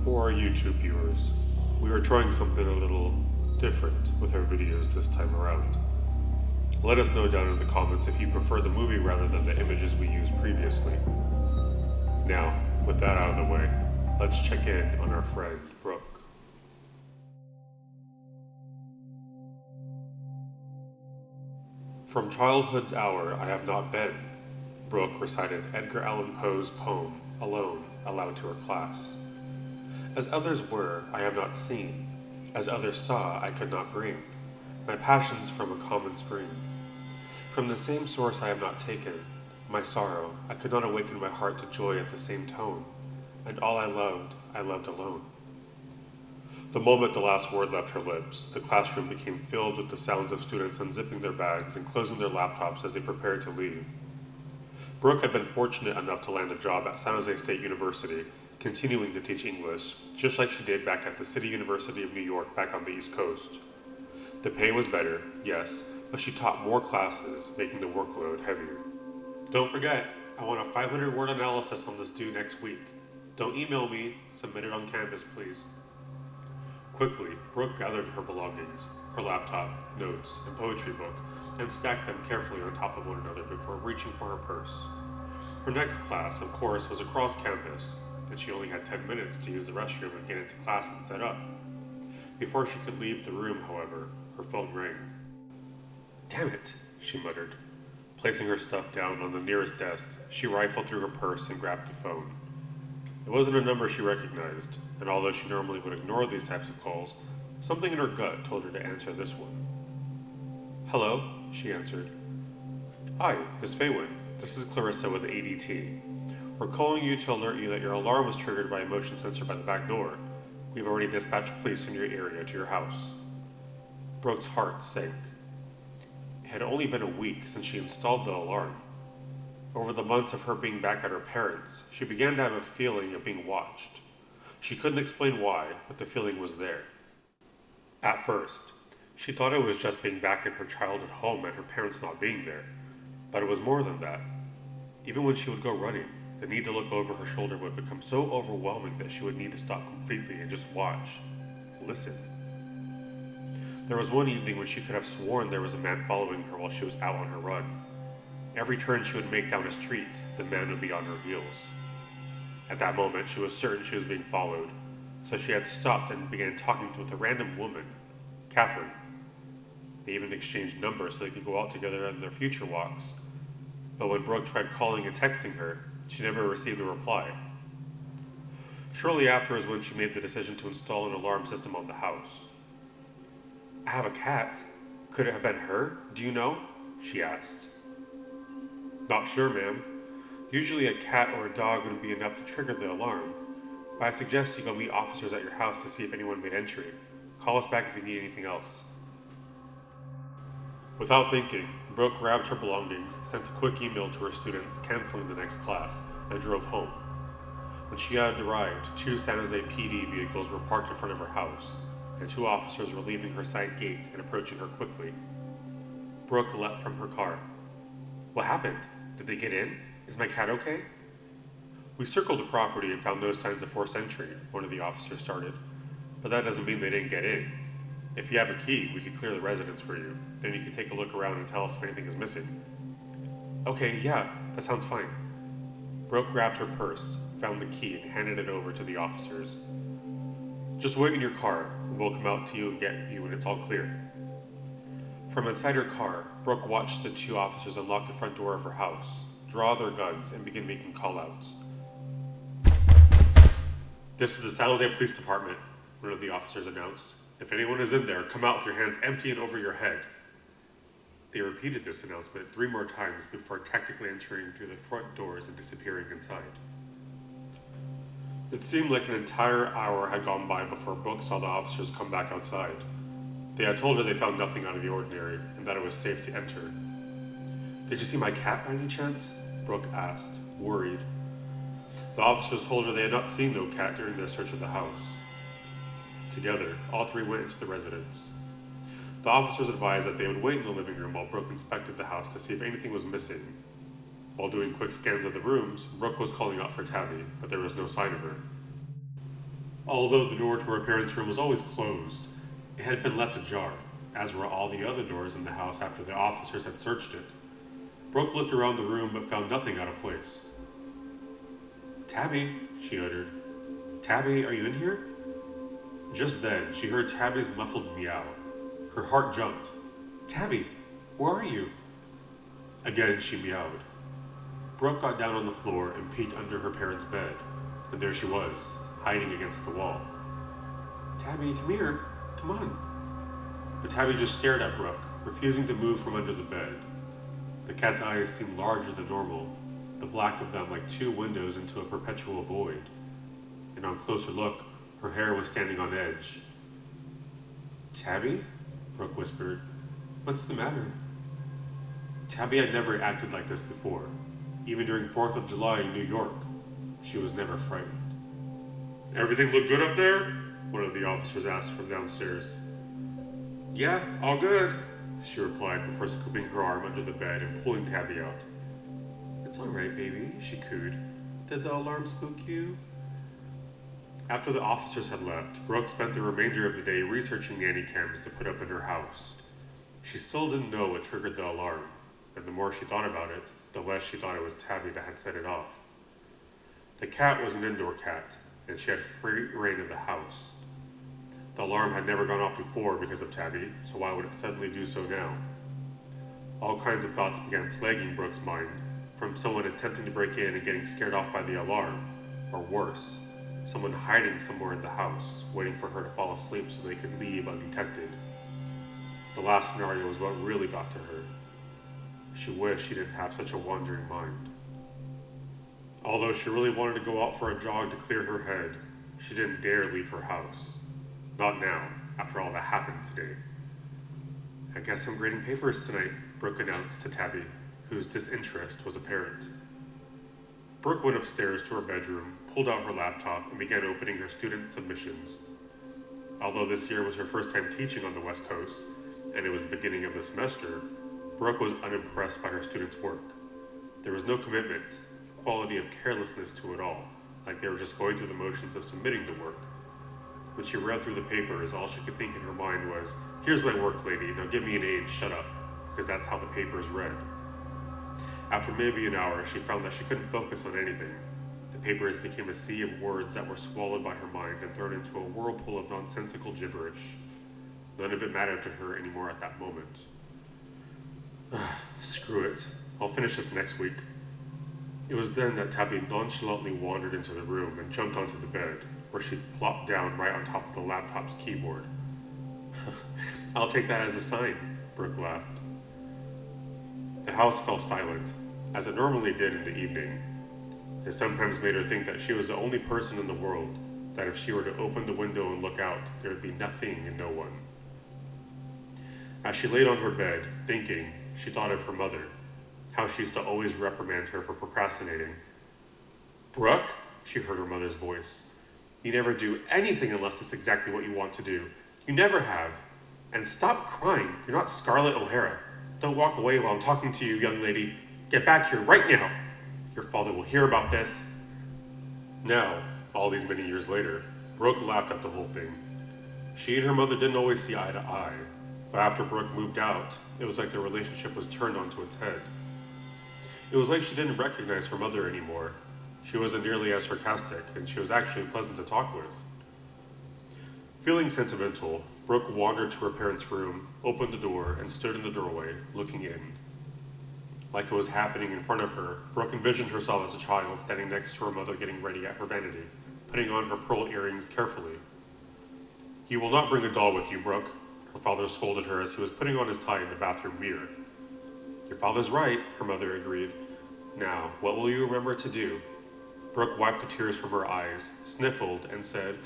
For our YouTube viewers, we are trying something a little different with our videos this time around. Let us know down in the comments if you prefer the movie rather than the images we used previously. Now, with that out of the way, let's check in on our friend Brooke. From childhood's hour I have not been, Brooke recited Edgar Allan Poe's poem, Alone, aloud to her class. As others were, I have not seen. As others saw, I could not bring my passions from a common spring. From the same source I have not taken my sorrow. I could not awaken my heart to joy at the same tone. And all I loved alone. The moment the last word left her lips, the classroom became filled with the sounds of students unzipping their bags and closing their laptops as they prepared to leave. Brooke had been fortunate enough to land a job at San Jose State University, continuing to teach English, just like she did back at the City University of New York back on the East Coast. The pay was better, yes, but she taught more classes, making the workload heavier. Don't forget, I want a 500-word analysis on this due next week. Don't email me, submit it on Canvas, please. Quickly, Brooke gathered her belongings, her laptop, notes, and poetry book, and stacked them carefully on top of one another before reaching for her purse. Her next class, of course, was across campus, and she only had 10 minutes to use the restroom and get into class and set up. Before she could leave the room, however, her phone rang. "Damn it," she muttered. Placing her stuff down on the nearest desk, she rifled through her purse and grabbed the phone. It wasn't a number she recognized, and although she normally would ignore these types of calls, something in her gut told her to answer this one. "Hello," she answered. "Hi, Miss Faywin. This is Clarissa with ADT. We're calling you to alert you that your alarm was triggered by a motion sensor by the back door. We've already dispatched police in your area to your house." Brooke's heart sank. It had only been a week since she installed the alarm. Over the months of her being back at her parents', she began to have a feeling of being watched. She couldn't explain why, but the feeling was there. At first, she thought it was just being back in her childhood home and her parents not being there, but it was more than that. Even when she would go running, the need to look over her shoulder would become so overwhelming that she would need to stop completely and just watch, listen. There was one evening when she could have sworn there was a man following her while she was out on her run. Every turn she would make down a street, the man would be on her heels. At that moment, she was certain she was being followed, so she had stopped and began talking with a random woman, Catherine. They even exchanged numbers so they could go out together on their future walks. But when Brooke tried calling and texting her, she never received a reply. Shortly after is when she made the decision to install an alarm system on the house. "I have a cat. Could it have been her? Do you know?" she asked. "Not sure, ma'am. Usually a cat or a dog wouldn't be enough to trigger the alarm, but I suggest you go meet officers at your house to see if anyone made entry. Call us back if you need anything else." Without thinking, Brooke grabbed her belongings, sent a quick email to her students canceling the next class, and drove home. When she had arrived, 2 San Jose PD vehicles were parked in front of her house, and 2 officers were leaving her side gate and approaching her quickly. Brooke leapt from her car. "What happened? Did they get in? Is my cat okay?" "We circled the property and found no signs of forced entry," one of the officers started. "But that doesn't mean they didn't get in. If you have a key, we could clear the residence for you. Then you can take a look around and tell us if anything is missing." "Okay, yeah, that sounds fine." Brooke grabbed her purse, found the key, and handed it over to the officers. "Just wait in your car, and we'll come out to you and get you when it's all clear." From inside her car, Brooke watched the 2 officers unlock the front door of her house, draw their guns, and begin making call-outs. "This is the San Jose Police Department," one of the officers announced. "If anyone is in there, come out with your hands empty and over your head." They repeated this announcement 3 more times before tactically entering through the front doors and disappearing inside. It seemed like an entire hour had gone by before Brooke saw the officers come back outside. They had told her they found nothing out of the ordinary and that it was safe to enter. "Did you see my cat by any chance?" Brooke asked, worried. The officers told her they had not seen no cat during their search of the house. Together, all 3 went into the residence. The officers advised that they would wait in the living room while Brooke inspected the house to see if anything was missing. While doing quick scans of the rooms, Brooke was calling out for Tabby, but there was no sign of her. Although the door to her parents' room was always closed, it had been left ajar, as were all the other doors in the house after the officers had searched it. Brooke looked around the room but found nothing out of place. "Tabby," she uttered. "Tabby, are you in here?" Just then, she heard Tabby's muffled meow. Her heart jumped. "Tabby, where are you?" Again, she meowed. Brooke got down on the floor and peeked under her parents' bed, and there she was, hiding against the wall. "Tabby, come here. Come on." But Tabby just stared at Brooke, refusing to move from under the bed. The cat's eyes seemed larger than normal, the black of them like two windows into a perpetual void. And on closer look, her hair was standing on edge. "Tabby?" Brooke whispered. "What's the matter?" Tabby had never acted like this before. Even during 4th of July in New York, she was never frightened. "Everything look good up there?" one of the officers asked from downstairs. "Yeah, all good," she replied before scooping her arm under the bed and pulling Tabby out. "It's all right, baby," she cooed. "Did the alarm spook you?" After the officers had left, Brooke spent the remainder of the day researching nanny cams to put up in her house. She still didn't know what triggered the alarm, and the more she thought about it, the less she thought it was Tabby that had set it off. The cat was an indoor cat, and she had free reign of the house. The alarm had never gone off before because of Tabby, so why would it suddenly do so now? All kinds of thoughts began plaguing Brooke's mind, from someone attempting to break in and getting scared off by the alarm, or worse, someone hiding somewhere in the house, waiting for her to fall asleep so they could leave undetected. The last scenario was what really got to her. She wished she didn't have such a wandering mind. Although she really wanted to go out for a jog to clear her head, she didn't dare leave her house. Not now, after all that happened today. "I guess I'm grading papers tonight," Brooke announced to Tabby, whose disinterest was apparent. Brooke went upstairs to her bedroom, pulled out her laptop, and began opening her student submissions. Although this year was her first time teaching on the West Coast, and it was the beginning of the semester, Brooke was unimpressed by her students' work. There was no commitment, quality of carelessness to it all, like they were just going through the motions of submitting the work. When she read through the papers, all she could think in her mind was, "Here's my work, lady, now give me an A and shut up," because that's how the papers read. After maybe an hour, she found that she couldn't focus on anything. The papers became a sea of words that were swallowed by her mind and thrown into a whirlpool of nonsensical gibberish. None of it mattered to her anymore at that moment. Screw it. I'll finish this next week. It was then that Tabby nonchalantly wandered into the room and jumped onto the bed, where she plopped down right on top of the laptop's keyboard. "I'll take that as a sign," Brooke laughed. The house fell silent, as it normally did in the evening. It sometimes made her think that she was the only person in the world, that if she were to open the window and look out, there would be nothing and no one. As she laid on her bed, thinking, she thought of her mother, how she used to always reprimand her for procrastinating. "Brooke," she heard her mother's voice, "you never do anything unless it's exactly what you want to do. You never have. And stop crying. You're not Scarlett O'Hara. Don't walk away while I'm talking to you, young lady. Get back here right now. Your father will hear about this." Now, all these many years later, Brooke laughed at the whole thing. She and her mother didn't always see eye to eye, but after Brooke moved out, it was like their relationship was turned onto its head. It was like she didn't recognize her mother anymore. She wasn't nearly as sarcastic, and she was actually pleasant to talk with. Feeling sentimental, Brooke wandered to her parents' room, opened the door, and stood in the doorway, looking in. Like it was happening in front of her, Brooke envisioned herself as a child standing next to her mother getting ready at her vanity, putting on her pearl earrings carefully. "You will not bring a doll with you, Brooke," her father scolded her as he was putting on his tie in the bathroom mirror. "Your father's right," her mother agreed. "Now, what will you remember to do?" Brooke wiped the tears from her eyes, sniffled, and said,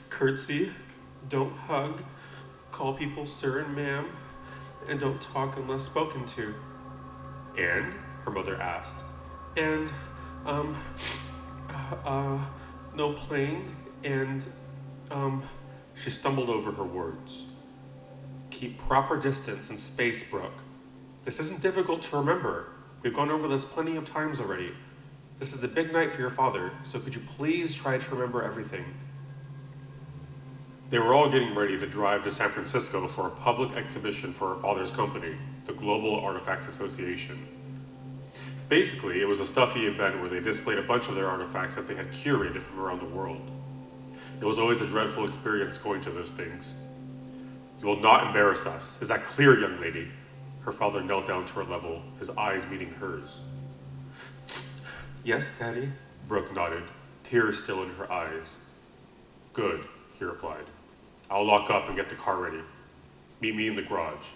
"Curtsy, don't hug, call people sir and ma'am, and don't talk unless spoken to." "And?" her mother asked. "And, no playing, and, she stumbled over her words. "Keep proper distance and space, Brooke. This isn't difficult to remember. We've gone over this plenty of times already. This is the big night for your father, so could you please try to remember everything? They were all getting ready to drive to San Francisco for a public exhibition for her father's company, the Global Artifacts Association. Basically, it was a stuffy event where they displayed a bunch of their artifacts that they had curated from around the world. It was always a dreadful experience going to those things. "You will not embarrass us. Is that clear, young lady?" Her father knelt down to her level, his eyes meeting hers. "Yes, Daddy," Brooke nodded, tears still in her eyes. "Good," he replied. "I'll lock up and get the car ready. Meet me in the garage."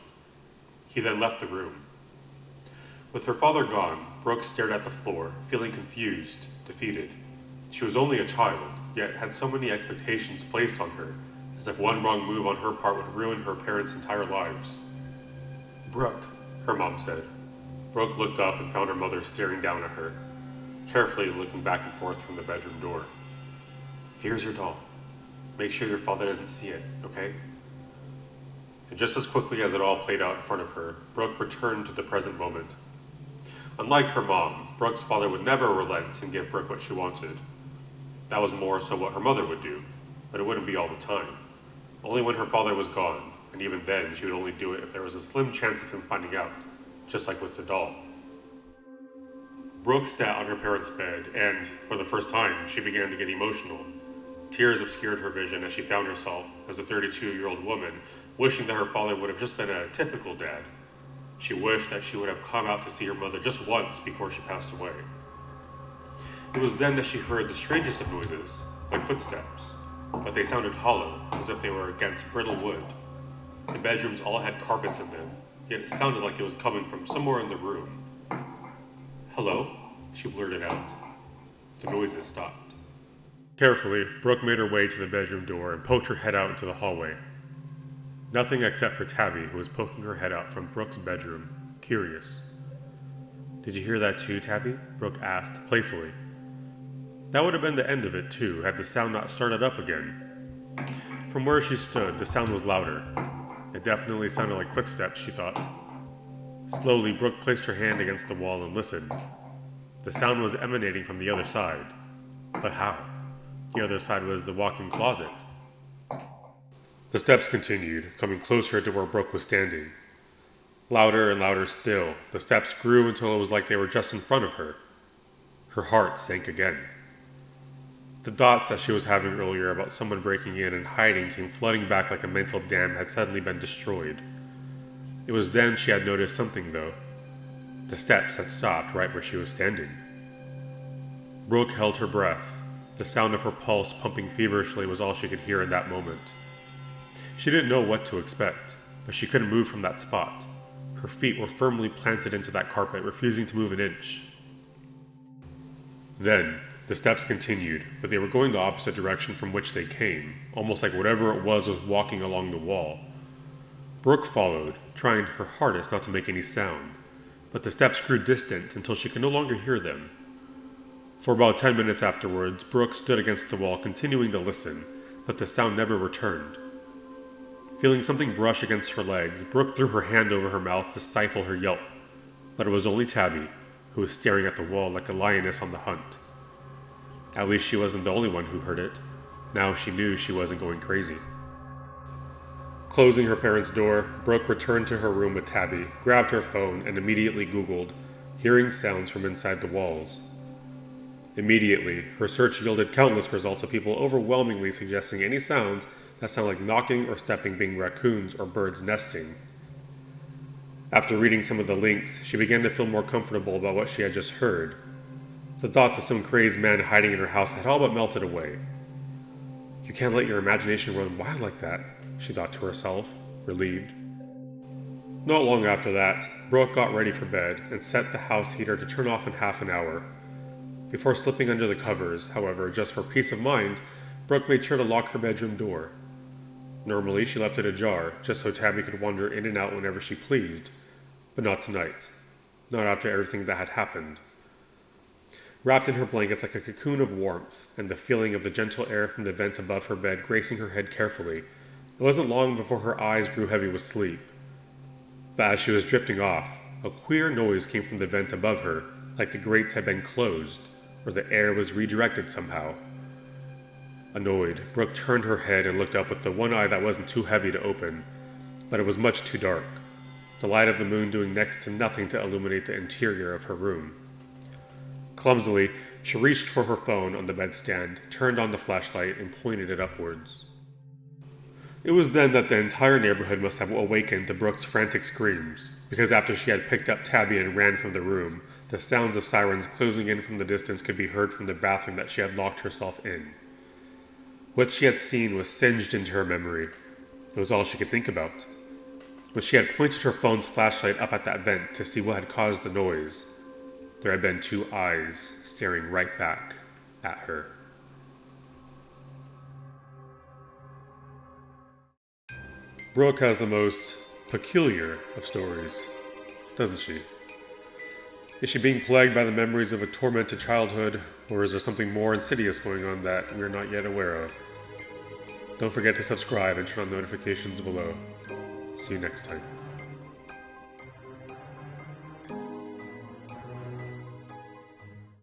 He then left the room. With her father gone, Brooke stared at the floor, feeling confused, defeated. She was only a child, yet had so many expectations placed on her, as if one wrong move on her part would ruin her parents' entire lives. "Brooke," her mom said. Brooke looked up and found her mother staring down at her, carefully looking back and forth from the bedroom door. "Here's your doll. Make sure your father doesn't see it, okay?" And just as quickly as it all played out in front of her, Brooke returned to the present moment. Unlike her mom, Brooke's father would never relent and give Brooke what she wanted. That was more so what her mother would do, but it wouldn't be all the time. Only when her father was gone, and even then she would only do it if there was a slim chance of him finding out, just like with the doll. Brooke sat on her parents' bed, and, for the first time, she began to get emotional. Tears obscured her vision as she found herself, as a 32-year-old woman, wishing that her father would have just been a typical dad. She wished that she would have come out to see her mother just once before she passed away. It was then that she heard the strangest of noises, like footsteps, but they sounded hollow, as if they were against brittle wood. The bedrooms all had carpets in them, yet it sounded like it was coming from somewhere in the room. "Hello?" she blurted out. The noises stopped. Carefully, Brooke made her way to the bedroom door and poked her head out into the hallway. Nothing except for Tabby, who was poking her head out from Brooke's bedroom, curious. "Did you hear that too, Tabby?" Brooke asked, playfully. That would have been the end of it, too, had the sound not started up again. From where she stood, the sound was louder. It definitely sounded like footsteps, she thought. Slowly, Brooke placed her hand against the wall and listened. The sound was emanating from the other side. But how? The other side was the walk-in closet. The steps continued, coming closer to where Brooke was standing. Louder and louder still, the steps grew until it was like they were just in front of her. Her heart sank again. The thoughts that she was having earlier about someone breaking in and hiding came flooding back like a mental dam had suddenly been destroyed. It was then she had noticed something, though. The steps had stopped right where she was standing. Brooke held her breath. The sound of her pulse pumping feverishly was all she could hear in that moment. She didn't know what to expect, but she couldn't move from that spot. Her feet were firmly planted into that carpet, refusing to move an inch. Then, the steps continued, but they were going the opposite direction from which they came, almost like whatever it was walking along the wall. Brooke followed, trying her hardest not to make any sound, but the steps grew distant until she could no longer hear them. For about 10 minutes afterwards, Brooke stood against the wall, continuing to listen, but the sound never returned. Feeling something brush against her legs, Brooke threw her hand over her mouth to stifle her yelp, but it was only Tabby, who was staring at the wall like a lioness on the hunt. At least she wasn't the only one who heard it. Now she knew she wasn't going crazy. Closing her parents' door, Brooke returned to her room with Tabby, grabbed her phone, and immediately Googled, hearing sounds from inside the walls. Immediately, her search yielded countless results of people overwhelmingly suggesting any sounds that sound like knocking or stepping being raccoons or birds nesting. After reading some of the links, she began to feel more comfortable about what she had just heard. The thoughts of some crazed man hiding in her house had all but melted away. "You can't let your imagination run wild like that," she thought to herself, relieved. Not long after that, Brooke got ready for bed and set the house heater to turn off in half an hour. Before slipping under the covers, however, just for peace of mind, Brooke made sure to lock her bedroom door. Normally, she left it ajar, just so Tabby could wander in and out whenever she pleased, but not tonight. Not after everything that had happened. Wrapped in her blankets like a cocoon of warmth, and the feeling of the gentle air from the vent above her bed gracing her head carefully, it wasn't long before her eyes grew heavy with sleep. But as she was drifting off, a queer noise came from the vent above her, like the grates had been closed, or the air was redirected somehow. Annoyed, Brooke turned her head and looked up with the one eye that wasn't too heavy to open, but it was much too dark, the light of the moon doing next to nothing to illuminate the interior of her room. Clumsily, she reached for her phone on the bedstand, turned on the flashlight, and pointed it upwards. It was then that the entire neighborhood must have awakened to Brooke's frantic screams, because after she had picked up Tabby and ran from the room, the sounds of sirens closing in from the distance could be heard from the bathroom that she had locked herself in. What she had seen was singed into her memory. It was all she could think about. When she had pointed her phone's flashlight up at that vent to see what had caused the noise, there had been two eyes staring right back at her. Brooke has the most peculiar of stories, doesn't she? Is she being plagued by the memories of a tormented childhood, or is there something more insidious going on that we're not yet aware of? Don't forget to subscribe and turn on notifications below. See you next time.